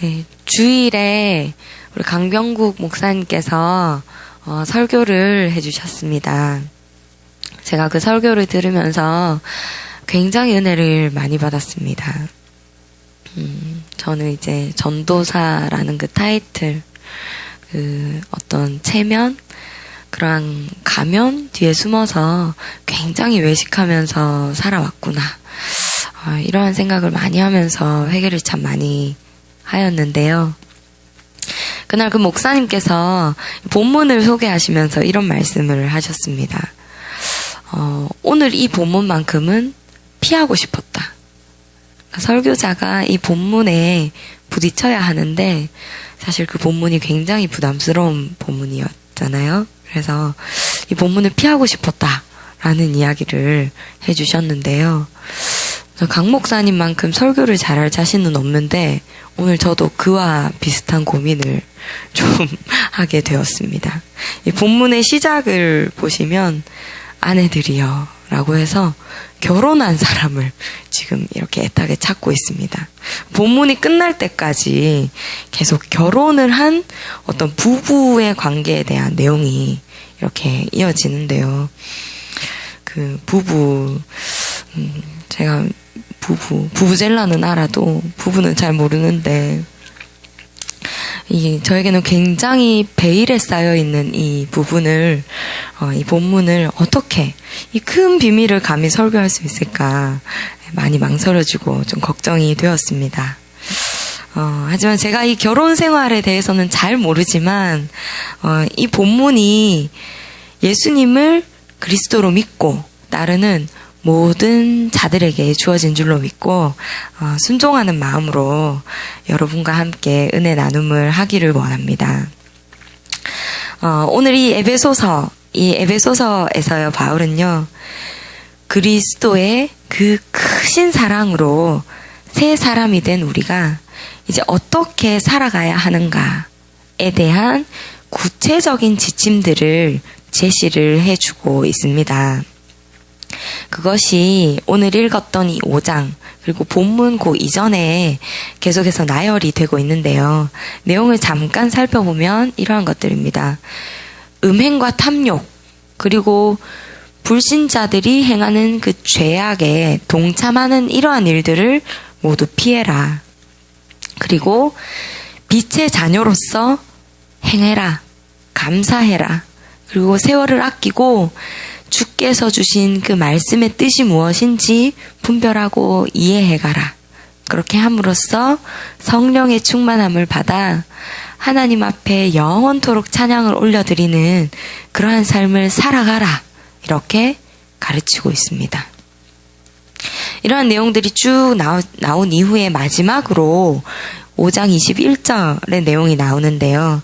네, 주일에 우리 강병국 목사님께서 설교를 해주셨습니다. 제가 그 설교를 들으면서 굉장히 은혜를 많이 받았습니다. 저는 이제 전도사라는 그 타이틀, 그 어떤 체면, 그러한 가면 뒤에 숨어서 굉장히 외식하면서 살아왔구나. 이러한 생각을 많이 하면서 회개를 참 많이 하였는데요. 그날 그 목사님께서 본문을 소개하시면서 이런 말씀을 하셨습니다. 오늘 이 본문만큼은 피하고 싶었다. 설교자가 이 본문에 부딪혀야 하는데 사실 그 본문이 굉장히 부담스러운 본문이었잖아요. 그래서 이 본문을 피하고 싶었다라는 이야기를 해주셨는데요. 강 목사님만큼 설교를 잘할 자신은 없는데 오늘 저도 그와 비슷한 고민을 좀 하게 되었습니다. 이 본문의 시작을 보시면 아내들이여 라고 해서 결혼한 사람을 지금 이렇게 애타게 찾고 있습니다. 본문이 끝날 때까지 계속 결혼을 한 어떤 부부의 관계에 대한 내용이 이렇게 이어지는데요. 그 제가 부부젤라는 알아도 부부는 잘 모르는데 저에게는 굉장히 베일에 쌓여있는 이 부분을, 이 본문을 어떻게 이 큰 비밀을 감히 설교할 수 있을까 많이 망설여지고 좀 걱정이 되었습니다. 하지만 제가 이 결혼 생활에 대해서는 잘 모르지만, 이 본문이 예수님을 그리스도로 믿고 따르는 모든 자들에게 주어진 줄로 믿고 순종하는 마음으로 여러분과 함께 은혜 나눔을 하기를 원합니다. 오늘 이 에베소서에서요, 바울은요, 그리스도의 그 크신 사랑으로 새 사람이 된 우리가 이제 어떻게 살아가야 하는가에 대한 구체적인 지침들을 제시를 해주고 있습니다. 그것이 오늘 읽었던 이 5장 그리고 본문 그 이전에 계속해서 나열이 되고 있는데요. 내용을 잠깐 살펴보면 이러한 것들입니다. 음행과 탐욕 그리고 불신자들이 행하는 그 죄악에 동참하는 이러한 일들을 모두 피해라. 그리고 빛의 자녀로서 행해라. 감사해라. 그리고 세월을 아끼고 주께서 주신 그 말씀의 뜻이 무엇인지 분별하고 이해해가라. 그렇게 함으로써 성령의 충만함을 받아 하나님 앞에 영원토록 찬양을 올려드리는 그러한 삶을 살아가라. 이렇게 가르치고 있습니다. 이러한 내용들이 쭉 나온 이후에 마지막으로 5장 21절의 내용이 나오는데요.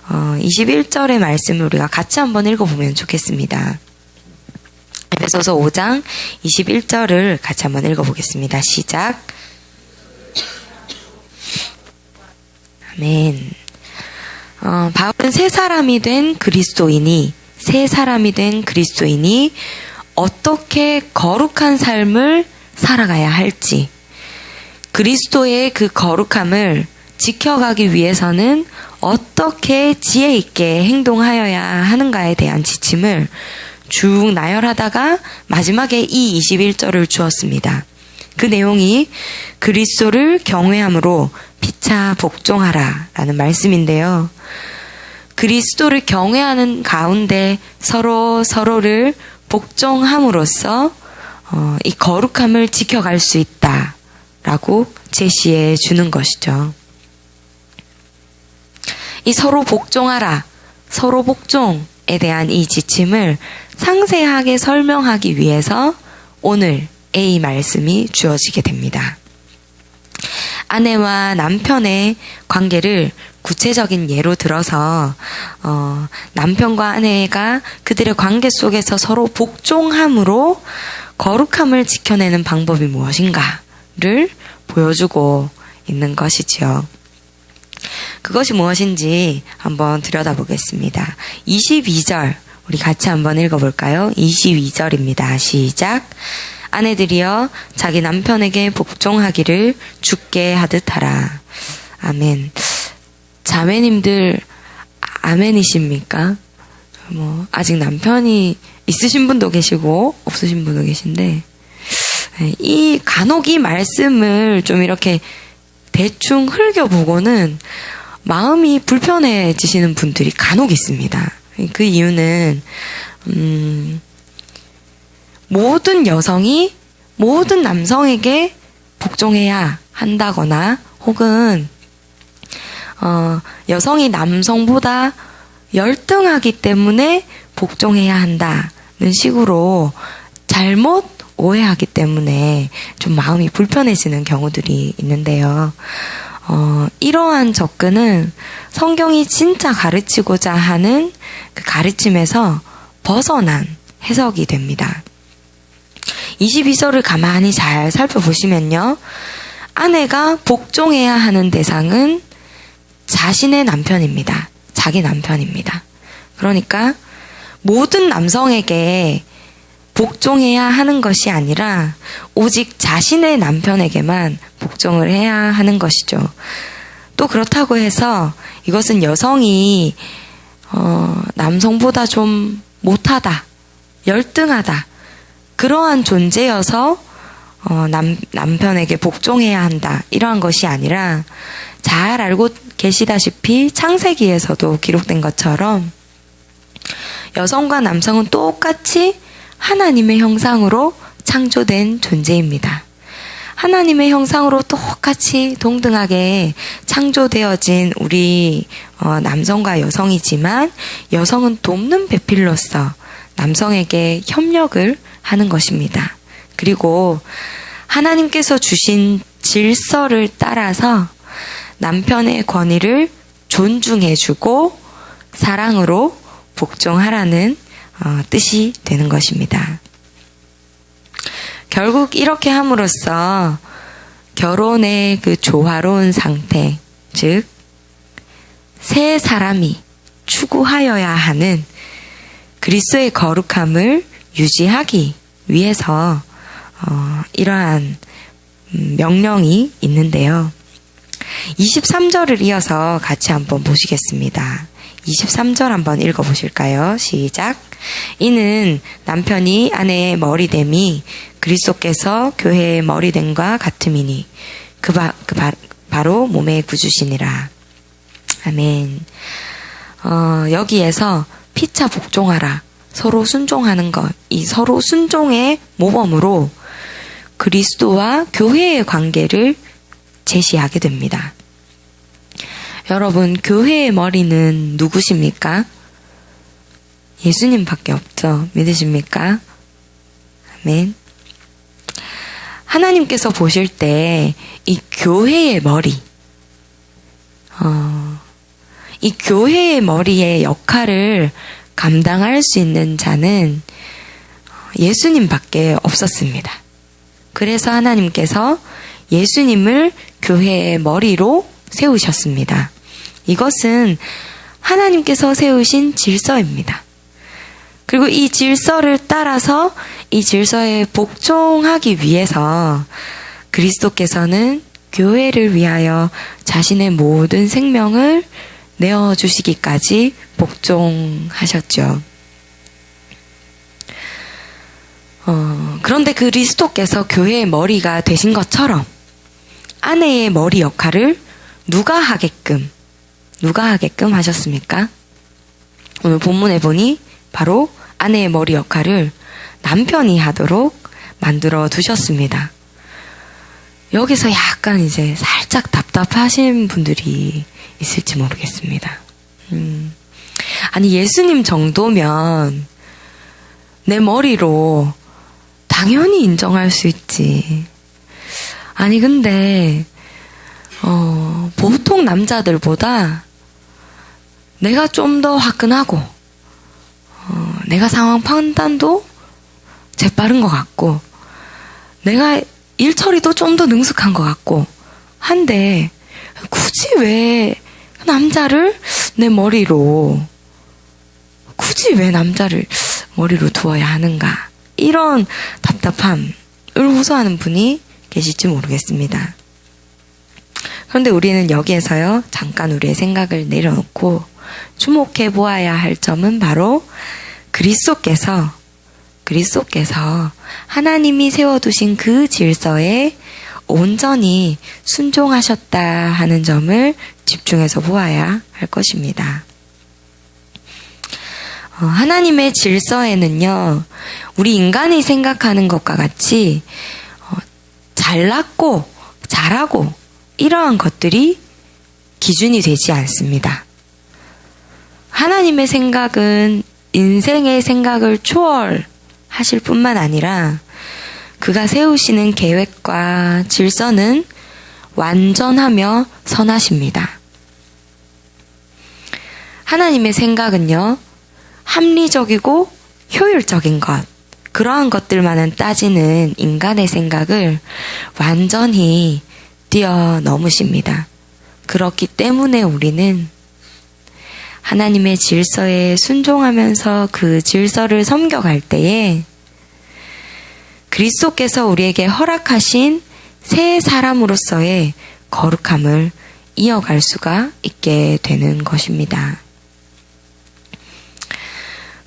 21절의 말씀을 우리가 같이 한번 읽어보면 좋겠습니다. 에베소서 5장 21절을 같이 한번 읽어보겠습니다. 시작. 아멘. 바울은 새 사람이 된 그리스도인이 어떻게 거룩한 삶을 살아가야 할지, 그리스도의 그 거룩함을 지켜가기 위해서는 어떻게 지혜 있게 행동하여야 하는가에 대한 지침을 쭉 나열하다가 마지막에 이 21절을 주었습니다. 그 내용이 그리스도를 경외함으로 피차 복종하라 라는 말씀인데요. 그리스도를 경외하는 가운데 서로를 복종함으로써 이 거룩함을 지켜갈 수 있다라고 제시해 주는 것이죠. 이 서로 복종하라, 서로 복종에 대한 이 지침을 상세하게 설명하기 위해서 오늘 이 말씀이 주어지게 됩니다. 아내와 남편의 관계를 구체적인 예로 들어서 남편과 아내가 그들의 관계 속에서 서로 복종함으로 거룩함을 지켜내는 방법이 무엇인가를 보여주고 있는 것이지요. 그것이 무엇인지 한번 들여다보겠습니다. 22절 우리 같이 한번 읽어볼까요? 22절입니다. 시작. 아내들이여 자기 남편에게 복종하기를 주께 하듯 하라. 아멘. 자매님들, 아멘이십니까? 아직 남편이 있으신 분도 계시고, 없으신 분도 계신데, 간혹 이 말씀을 좀 이렇게 대충 흘겨보고는 마음이 불편해지시는 분들이 간혹 있습니다. 그 이유는, 모든 여성이 모든 남성에게 복종해야 한다거나, 혹은, 여성이 남성보다 열등하기 때문에 복종해야 한다는 식으로 잘못 오해하기 때문에 좀 마음이 불편해지는 경우들이 있는데요. 이러한 접근은 성경이 진짜 가르치고자 하는 그 가르침에서 벗어난 해석이 됩니다. 22절을 가만히 잘 살펴보시면요. 아내가 복종해야 하는 대상은 자신의 남편입니다. 자기 남편입니다. 그러니까 모든 남성에게 복종해야 하는 것이 아니라 오직 자신의 남편에게만 복종을 해야 하는 것이죠. 또 그렇다고 해서 이것은 여성이 남성보다 좀 못하다, 열등하다, 그러한 존재여서 남편에게 복종해야 한다, 이러한 것이 아니라 잘 알고 계시다시피 창세기에서도 기록된 것처럼 여성과 남성은 똑같이 하나님의 형상으로 창조된 존재입니다. 하나님의 형상으로 똑같이 동등하게 창조되어진 우리 남성과 여성이지만 여성은 돕는 배필로서 남성에게 협력을 하는 것입니다. 그리고 하나님께서 주신 질서를 따라서 남편의 권위를 존중해주고 사랑으로 복종하라는 뜻이 되는 것입니다. 결국 이렇게 함으로써 결혼의 그 조화로운 상태, 즉 세 사람이 추구하여야 하는 그리스도의 거룩함을 유지하기 위해서 이러한 명령이 있는데요. 23절을 이어서 같이 한번 보시겠습니다. 23절 한번 읽어보실까요? 시작. 이는 남편이 아내의 머리됨이 그리스도께서 교회의 머리됨과 같음이니 바로 몸의 구주시니라. 아멘. 여기에서 피차 복종하라, 서로 순종하는 것, 이 서로 순종의 모범으로 그리스도와 교회의 관계를 제시하게 됩니다. 여러분, 교회의 머리는 누구십니까? 예수님밖에 없죠. 믿으십니까? 아멘. 하나님께서 보실 때 이 교회의 머리, 이 교회의 머리의 역할을 감당할 수 있는 자는 예수님밖에 없었습니다. 그래서 하나님께서 예수님을 교회의 머리로 세우셨습니다. 이것은 하나님께서 세우신 질서입니다. 그리고 이 질서를 따라서 이 질서에 복종하기 위해서 그리스도께서는 교회를 위하여 자신의 모든 생명을 내어주시기까지 복종하셨죠. 그런데 그리스도께서 교회의 머리가 되신 것처럼 아내의 머리 역할을 누가 하게끔 하셨습니까? 오늘 본문에 보니 바로 아내의 머리 역할을 남편이 하도록 만들어 두셨습니다. 여기서 약간 이제 살짝 답답하신 분들이 있을지 모르겠습니다. 아니, 예수님 정도면 내 머리로 당연히 인정할 수 있지. 아니, 근데 보통 남자들보다 내가 좀 더 화끈하고 내가 상황 판단도 재빠른 것 같고 내가 일 처리도 좀 더 능숙한 것 같고 한데 굳이 왜 남자를 내 머리로 굳이 왜 남자를 머리로 두어야 하는가, 이런 답답함을 호소하는 분이 계실지 모르겠습니다. 그런데 우리는 여기에서요, 잠깐 우리의 생각을 내려놓고 주목해 보아야 할 점은 바로 그리스도께서 하나님이 세워두신 그 질서에 온전히 순종하셨다 하는 점을 집중해서 보아야 할 것입니다. 하나님의 질서에는요, 우리 인간이 생각하는 것과 같이 잘났고 잘하고 이러한 것들이 기준이 되지 않습니다. 하나님의 생각은 인생의 생각을 초월하실 뿐만 아니라 그가 세우시는 계획과 질서는 완전하며 선하십니다. 하나님의 생각은요, 합리적이고 효율적인 것, 그러한 것들만은 따지는 인간의 생각을 완전히 뛰어넘으십니다. 그렇기 때문에 우리는 하나님의 질서에 순종하면서 그 질서를 섬겨갈 때에 그리스도께서 우리에게 허락하신 새 사람으로서의 거룩함을 이어갈 수가 있게 되는 것입니다.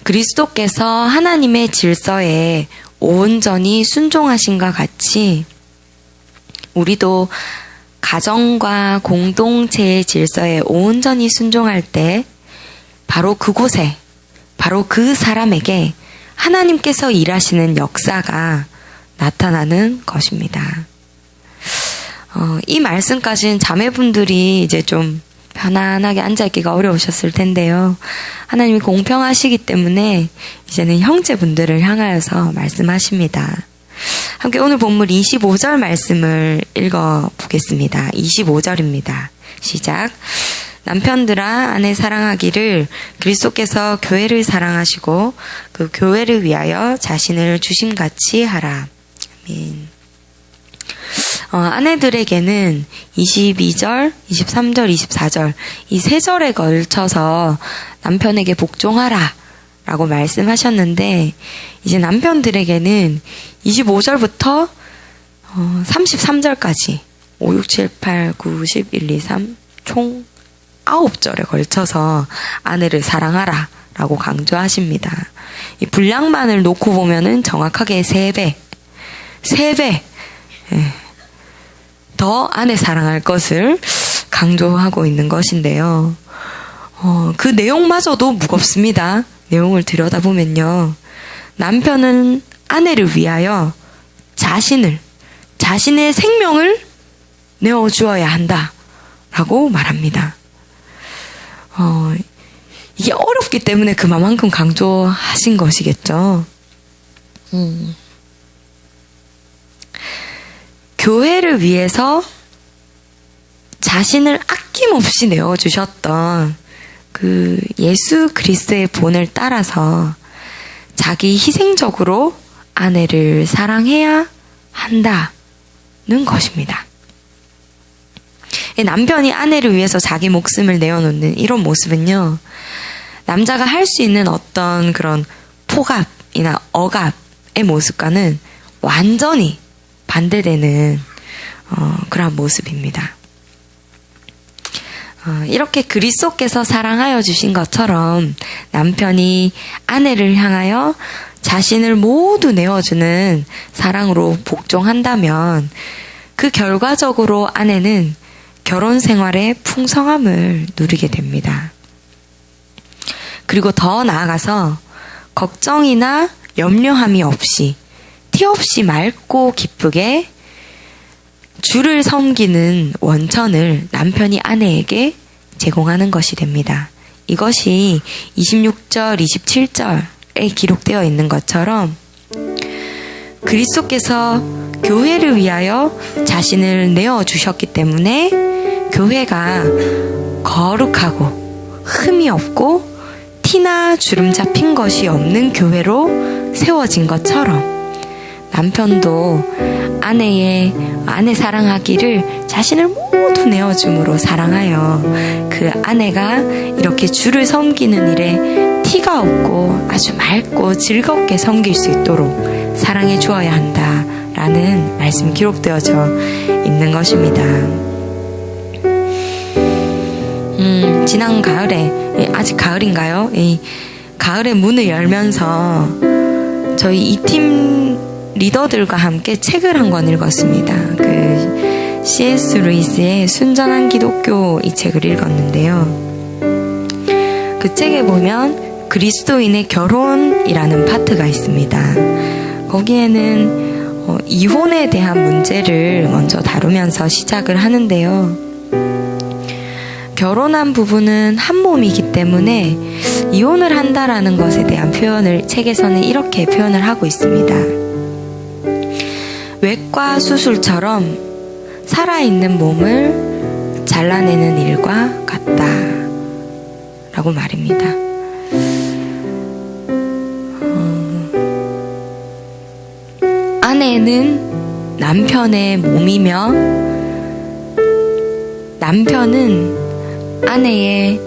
그리스도께서 하나님의 질서에 온전히 순종하신과 같이 우리도 가정과 공동체의 질서에 온전히 순종할 때 바로 그곳에, 바로 그 사람에게 하나님께서 일하시는 역사가 나타나는 것입니다. 이 말씀까지는 자매분들이 이제 좀 편안하게 앉아있기가 어려우셨을 텐데요. 하나님이 공평하시기 때문에 이제는 형제분들을 향하여서 말씀하십니다. 함께 오늘 본문 25절 말씀을 읽어보겠습니다. 25절입니다. 시작. 남편들아 아내 사랑하기를 그리스도께서 교회를 사랑하시고 그 교회를 위하여 자신을 주심같이 하라. 아멘. 아내들에게는 22절, 23절, 24절 이 세 절에 걸쳐서 남편에게 복종하라 라고 말씀하셨는데 이제 남편들에게는 25절부터 33절까지 5, 6, 7, 8, 9, 10, 1, 2, 3 총 9절에 걸쳐서 아내를 사랑하라 라고 강조하십니다. 이 분량만을 놓고 보면은 정확하게 3배 더 아내 사랑할 것을 강조하고 있는 것인데요. 그 내용마저도 무겁습니다. 내용을 들여다보면요. 남편은 아내를 위하여 자신의 생명을 내어주어야 한다라고 말합니다. 이게 어렵기 때문에 그만큼 강조하신 것이겠죠. 교회를 위해서 자신을 아낌없이 내어주셨던 그 예수 그리스도의 본을 따라서 자기 희생적으로 아내를 사랑해야 한다는 것입니다. 남편이 아내를 위해서 자기 목숨을 내어놓는 이런 모습은요, 남자가 할 수 있는 어떤 그런 포갑이나 억압의 모습과는 완전히 반대되는 그러한 모습입니다. 이렇게 그리스도께서 사랑하여 주신 것처럼 남편이 아내를 향하여 자신을 모두 내어주는 사랑으로 복종한다면 그 결과적으로 아내는 결혼 생활의 풍성함을 누리게 됩니다. 그리고 더 나아가서 걱정이나 염려함이 없이 티 없이 맑고 기쁘게 주를 섬기는 원천을 남편이 아내에게 제공하는 것이 됩니다. 이것이 26절, 27절에 기록되어 있는 것처럼 그리스도께서 교회를 위하여 자신을 내어주셨기 때문에 교회가 거룩하고 흠이 없고 티나 주름 잡힌 것이 없는 교회로 세워진 것처럼 남편도 아내 사랑하기를 자신을 모두 내어줌으로 사랑하여 그 아내가 이렇게 주를 섬기는 일에 티가 없고 아주 맑고 즐겁게 섬길 수 있도록 사랑해 주어야 한다라는 말씀이 기록되어져 있는 것입니다. 지난 가을에, 아직 가을인가요? 이 가을에 문을 열면서 저희 이 팀 리더들과 함께 책을 한 권 읽었습니다. 그 C.S. 루이스의 순전한 기독교 이 책을 읽었는데요. 그 책에 보면 그리스도인의 결혼이라는 파트가 있습니다. 거기에는 이혼에 대한 문제를 먼저 다루면서 시작을 하는데요. 결혼한 부부는 한 몸이기 때문에 이혼을 한다라는 것에 대한 표현을 책에서는 이렇게 표현을 하고 있습니다. 외과 수술처럼 살아있는 몸을 잘라내는 일과 같다 라고 말입니다. 아내는 남편의 몸이며 남편은 아내의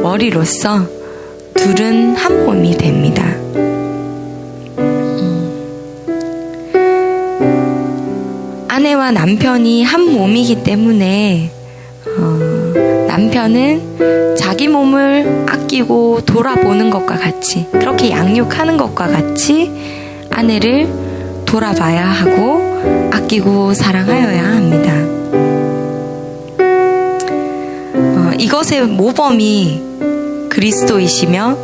머리로서 둘은 한 몸이 됩니다. 아내와 남편이 한 몸이기 때문에 남편은 자기 몸을 아끼고 돌아보는 것과 같이, 그렇게 양육하는 것과 같이 아내를 돌아봐야 하고 아끼고 사랑하여야 합니다. 이것의 모범이 그리스도이시며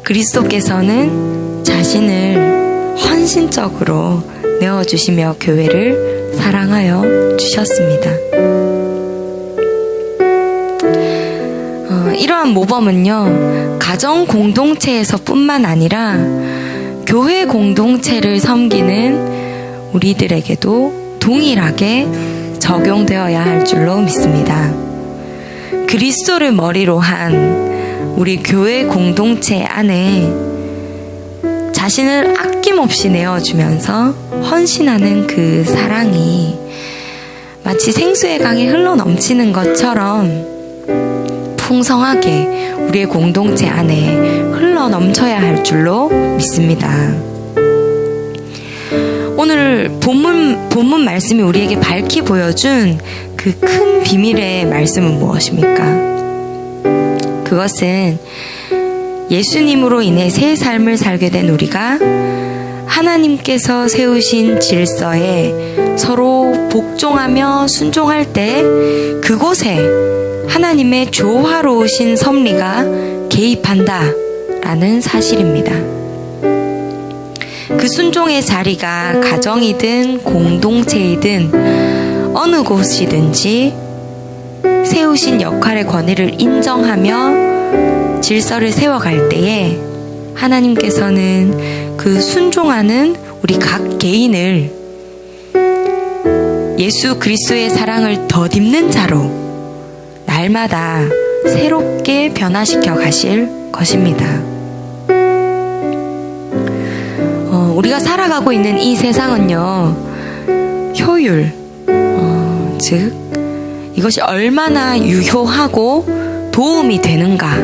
그리스도께서는 자신을 헌신적으로 내어주시며 교회를 사랑하여 주셨습니다. 이러한 모범은요, 가정 공동체에서 뿐만 아니라 교회 공동체를 섬기는 우리들에게도 동일하게 적용되어야 할 줄로 믿습니다. 그리스도를 머리로 한 우리 교회 공동체 안에 자신을 아낌없이 내어주면서 헌신하는 그 사랑이 마치 생수의 강에 흘러넘치는 것처럼 풍성하게 우리의 공동체 안에 흘러넘쳐야 할 줄로 믿습니다. 오늘 본문 말씀이 우리에게 밝히 보여준 그 큰 비밀의 말씀은 무엇입니까? 그것은 예수님으로 인해 새 삶을 살게 된 우리가 하나님께서 세우신 질서에 서로 복종하며 순종할 때 그곳에 하나님의 조화로우신 섭리가 개입한다라는 사실입니다. 그 순종의 자리가 가정이든 공동체이든 어느 곳이든지 세우신 역할의 권위를 인정하며 질서를 세워갈 때에 하나님께서는 그 순종하는 우리 각 개인을 예수 그리스도의 사랑을 덧입는 자로 날마다 새롭게 변화시켜 가실 것입니다. 우리가 살아가고 있는 이 세상은요, 효율, 즉 이것이 얼마나 유효하고 도움이 되는가,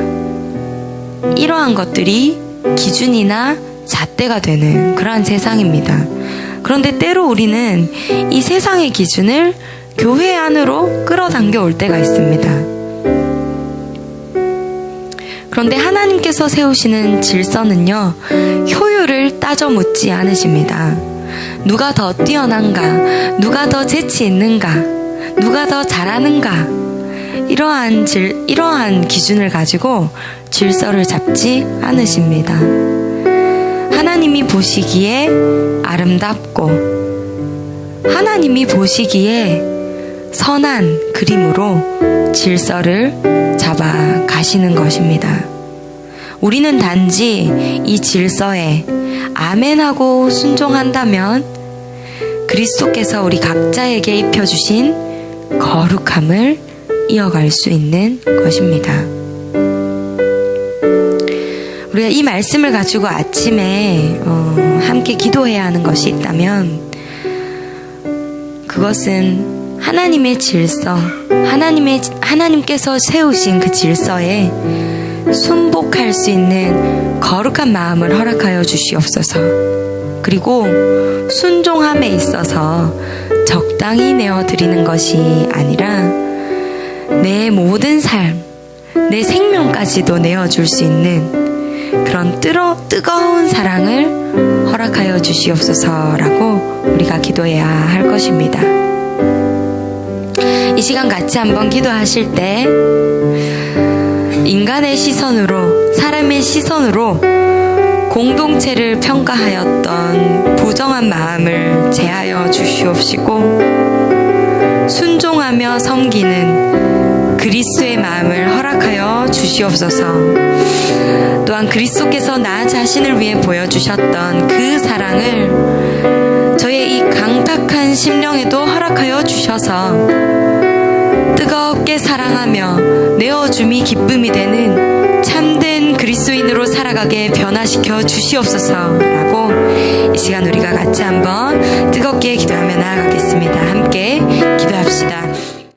이러한 것들이 기준이나 잣대가 되는 그러한 세상입니다. 그런데 때로 우리는 이 세상의 기준을 교회 안으로 끌어당겨 올 때가 있습니다. 그런데 하나님께서 세우시는 질서는요, 효율을 따져 묻지 않으십니다. 누가 더 뛰어난가, 누가 더 재치 있는가, 누가 더 잘하는가, 이러한 기준을 가지고 질서를 잡지 않으십니다. 하나님이 보시기에 아름답고 하나님이 보시기에 선한 그림으로 질서를 잡아 가시는 것입니다. 우리는 단지 이 질서에 아멘하고 순종한다면 그리스도께서 우리 각자에게 입혀주신 거룩함을 이어갈 수 있는 것입니다. 우리가 이 말씀을 가지고 아침에 함께 기도해야 하는 것이 있다면 그것은 하나님의 질서, 하나님께서 세우신 그 질서에 순복할 수 있는 거룩한 마음을 허락하여 주시옵소서. 그리고 순종함에 있어서 적당히 내어드리는 것이 아니라 내 모든 삶, 내 생명까지도 내어줄 수 있는 그런 뜨거운 사랑을 허락하여 주시옵소서라고 우리가 기도해야 할 것입니다. 이 시간 같이 한번 기도하실 때 인간의 시선으로, 사람의 시선으로 공동체를 평가하였던 부정한 마음을 제하여 주시옵시고, 순종하며 섬기는 그리스도의 마음을 허락하여 주시옵소서. 또한 그리스도께서 나 자신을 위해 보여주셨던 그 사랑을 저의 이 강팍한 심령에도 허락하여 주셔서 뜨겁게 사랑하며 내어줌이 기쁨이 되는 참된 그리스도인으로 살아가게 변화시켜 주시옵소서라고 이 시간 우리가 같이 한번 뜨겁게 기도하며 나아가겠습니다. 함께 기도합시다.